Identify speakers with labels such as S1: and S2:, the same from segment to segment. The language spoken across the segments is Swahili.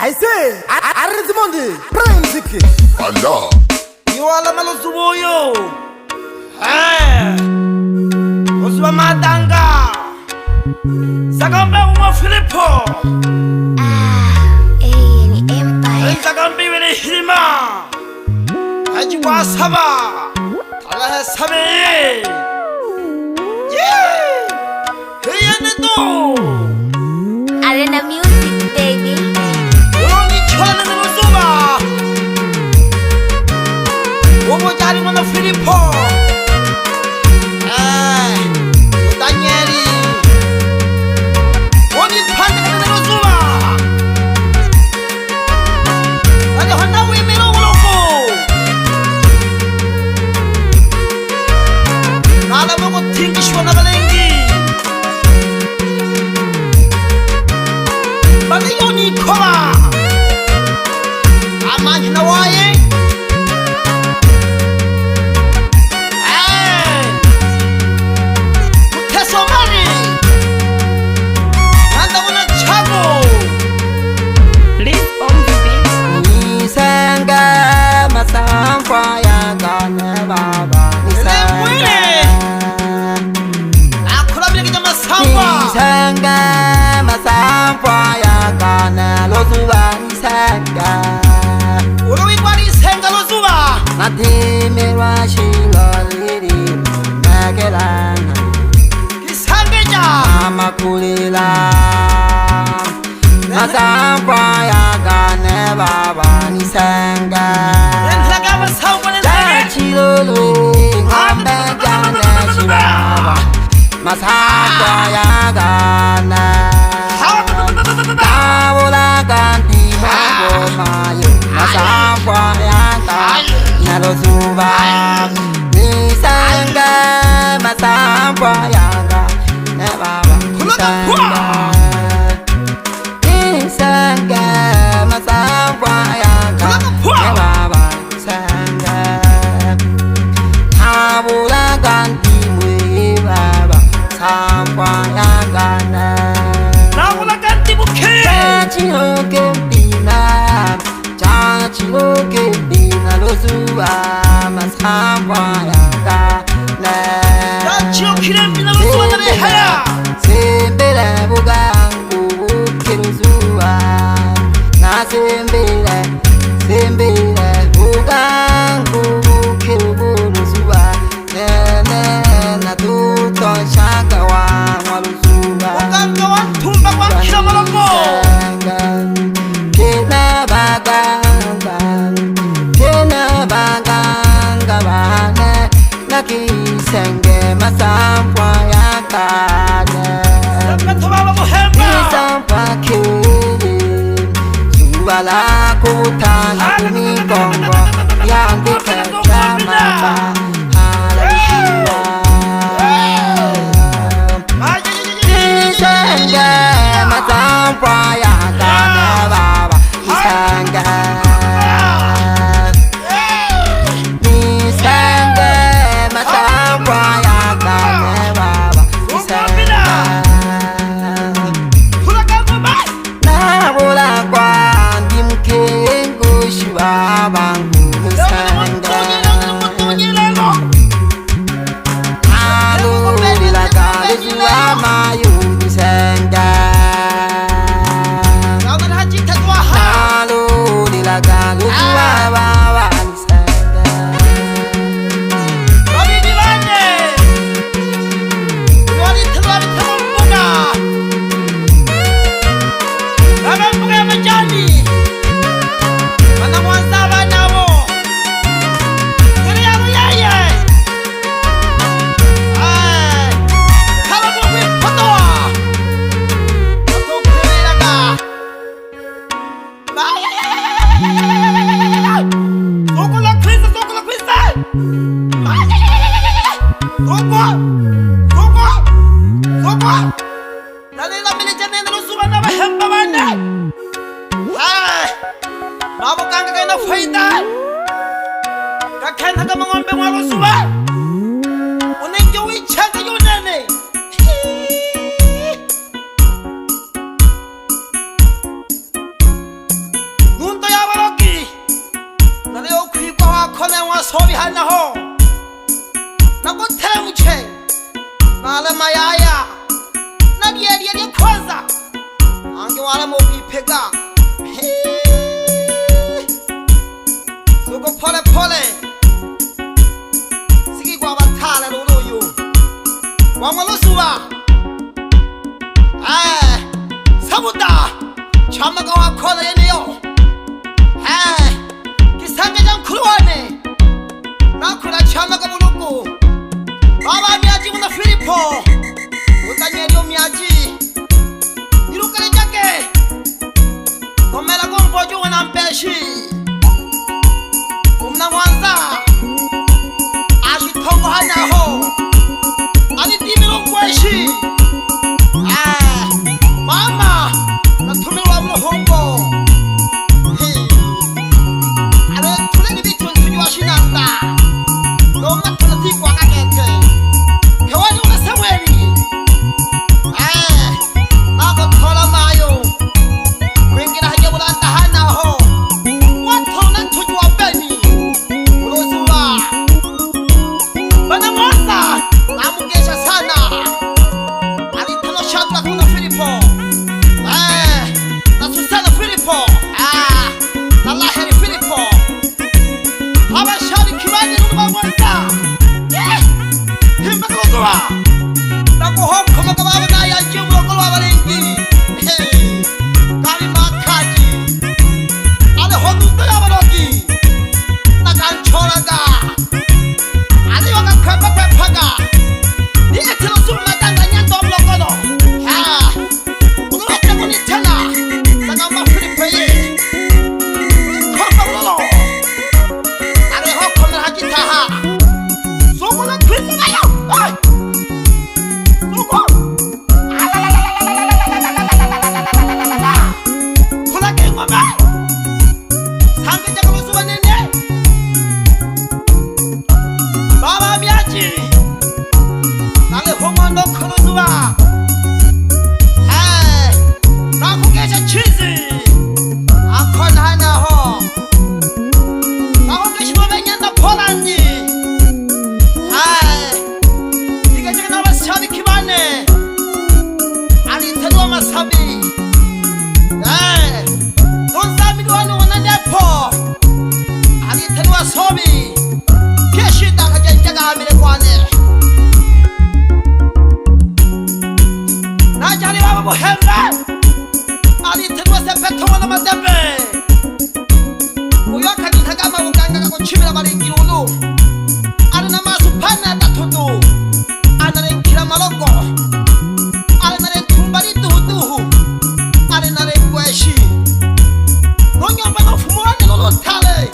S1: I say, I read the Monday, prime music.
S2: Allah.
S3: You all are malo suboyo. Oswa madanga. Sagambe uma Filippo.
S4: Ni Empire.
S3: Sagambe wele hirima. Haji wasaba. Allah sabe. Yeah. Hey aneto.
S4: Arena music, baby.
S3: Only chana no suba. Omo jari mana Filippo. Danieli. Only panda no suba. Ani honna we mero loko. Nala mo tingishwa na balengi. Bali yoni koma. Amani na waye. Mutesomani. Nanda wana chago.
S5: Please on the beat.
S6: Nisanga masampa ya gane baba.
S3: Mwene. Akula bila kita masamba.
S6: Nisanga masampa ya gane lozuba nisanga.
S3: Uruwi kwani senga lozuba.
S6: Matime wa shiloliri nagelana.
S3: Kisangeja.
S6: Amakulila masampa ya gane baba nisanga.
S3: Nentlaga masamba nentlaga.
S6: Chilolo ngambe jane shibaba. Masaka ya gana. Tawula ganti mago mayo. Masaka ya gana. Nalosuba. Nisanga masaka ya gana. Baba nisanga. Nisanga masaka ya gana. Baba nisanga. Tawula ganti mwe baba. Masaka ya gana.
S3: Nawula ganti buke.
S6: Chachiloke pina lozuba masamba ya gana.
S3: Chachilokire pina lozuba na behaya.
S6: Sembele bugangu bukiruzuba. Na sembele bugangu bukiruzuba. Nene na tuto shaka wa waluzuba.
S3: Uganga wa tumba kwa kila malongo.
S6: Kisenge masampa ya kane.
S3: Tobala muhemba.
S6: Masampa kiri. Subala kutana kunikongo. Yangu keka mamba. Kisenge masampa ya kane baba. Kisenge.
S3: Kakenda kama ng'ombe mwa lozuba. Unenge wichanga yonene. sobi hana ho na kuthela muche mala mayaya na diye kwanza ange wala mo bipega soko pole pole sigi kwa bathala lo yo wa ngolosuba sabuta chama ka wakhona yene yo kisanga jang khulwane nakhula chama ka buluku baba miaji una Filipo utanyelio miaji irukale jake komela kompojo wana mpeshi umna mwanza ashitongo hana ho ani dimiro kweshi mama natumiwa muhongo ale tuleni bitu ntujwa shinanda longa tunatiku akakete kewani una Samueli nako tola mayo kwingira hajabulanda hana ho watona ntujwa beni ulozuwa bana mwasa namugesha sana alitano shatla kuna Filipo na Susana Filipo na Laheri Filipo abashari kibani n'uba mwanza himba kuzuwa na kuhoko makababa na yaje mugolo abarengi kali makaji ale hoduto yabarogi na kanchoraga ale wakakapa paga ile telo suma tanganya ndomlo kono unote kunitana na kama Filipo ye kopa lolo ale hoko na hakitaha somo na kwisa nayo kula ke mama sange jaga musuba nene baba miaji ale homo ndo kuruzuba na kugesha chizi akona hana ho na kugesha mabenya na Polandi diga na wasabi kibane alitenwa masabi nonzami wano wananepo alitenwa sobi keshida kajenjaga amile kwane najali baba muhembe alitenwa sepeto wana madebe uyoka nitagama uganga kakuchimila baringi ulu alina masu pana tatudu anarenkira maloko alinare tumbari duhu alinare kweshi nonyomba no fumuane lolo tale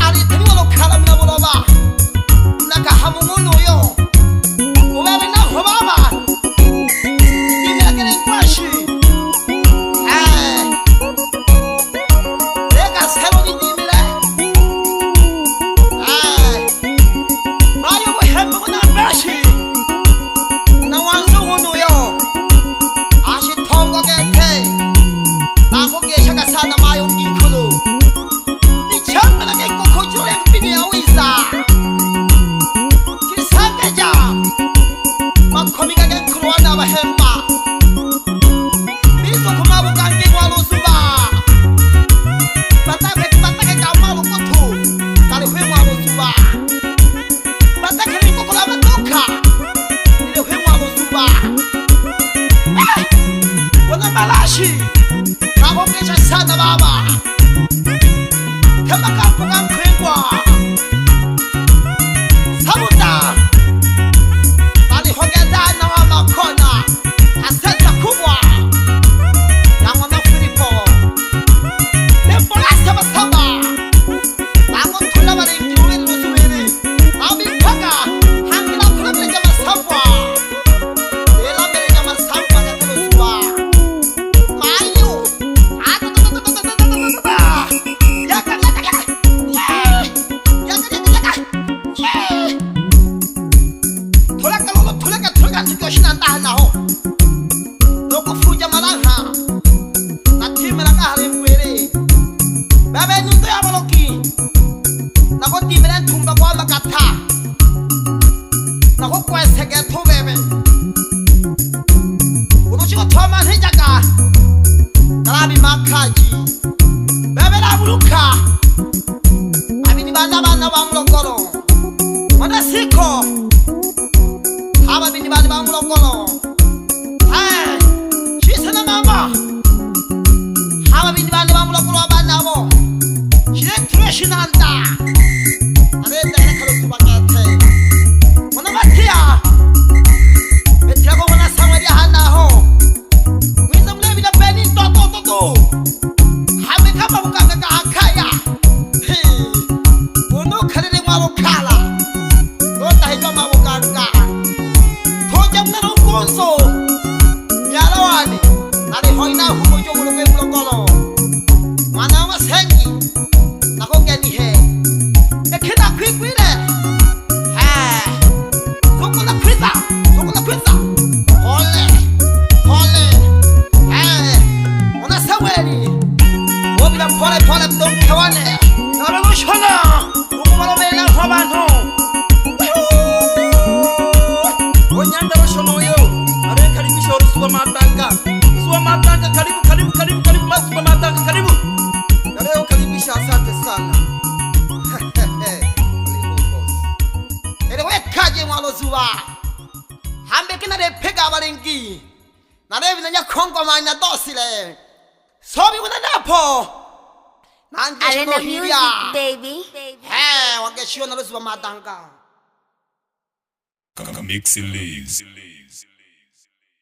S3: aliteni walo kala mina buloba naka hamungunu yo ubabe na hobaba imegere kweshi lega sero ni dimile mayo muhembe kuna beshi na wanzo hunu yo ashitongo gete nakugesha gasana mayo ngikulu nichamba na geko kujure mbini ya wiza kisangeja makomi gage kuruwana bahemba bizo kumabu gangi walusuba batake kamalu kutu kaliwe walusuba batake niko kula maduka wana malashi nakugesha sana baba kama kampuga mkwengwa sabuta alihogedana wa makona aseta kubwa ya mwana Filipo nembolasa basaba nako tula baringi uwili lusuwili abipaka hangila kula mleja masabwa ela mleja masabwa gatelusuwa mayu yaka kaji bebe la buluka abini bana ba mulongolo mwana siko haba bini bana ba mulongolo shisa na mama haba bini bana ba mulongolo bana bo shire treshinanda arenda kalo tubakete mwana batia betia ko mwana samari hana ho mwiza mlebi na beni toto habe kama bukanga ka akaya uno khalele mwa bukhala ota hizo mabukanga thoja mna rongozo yalawani ali hoina huko mulo kwe mulongolo mwana wa sengi nakongeni he ekina kwikwile sokuna pizza hole ona saweli obila pole mdonkawane nabamushona ukubalobela kwabantu onyanda bashonoyo arekaribisha urusuba matanga karibu masuba matanga karibu leo karibisha asante sana erewe kaje mwalo zuwa hambe kina de pega balengi na revi na kongo manya dosile sobi una napo nanje
S4: Arena
S3: shono
S4: music,
S3: hiya
S4: baby.
S3: wangeshio na rusuba matanga
S2: Mixi Leaves.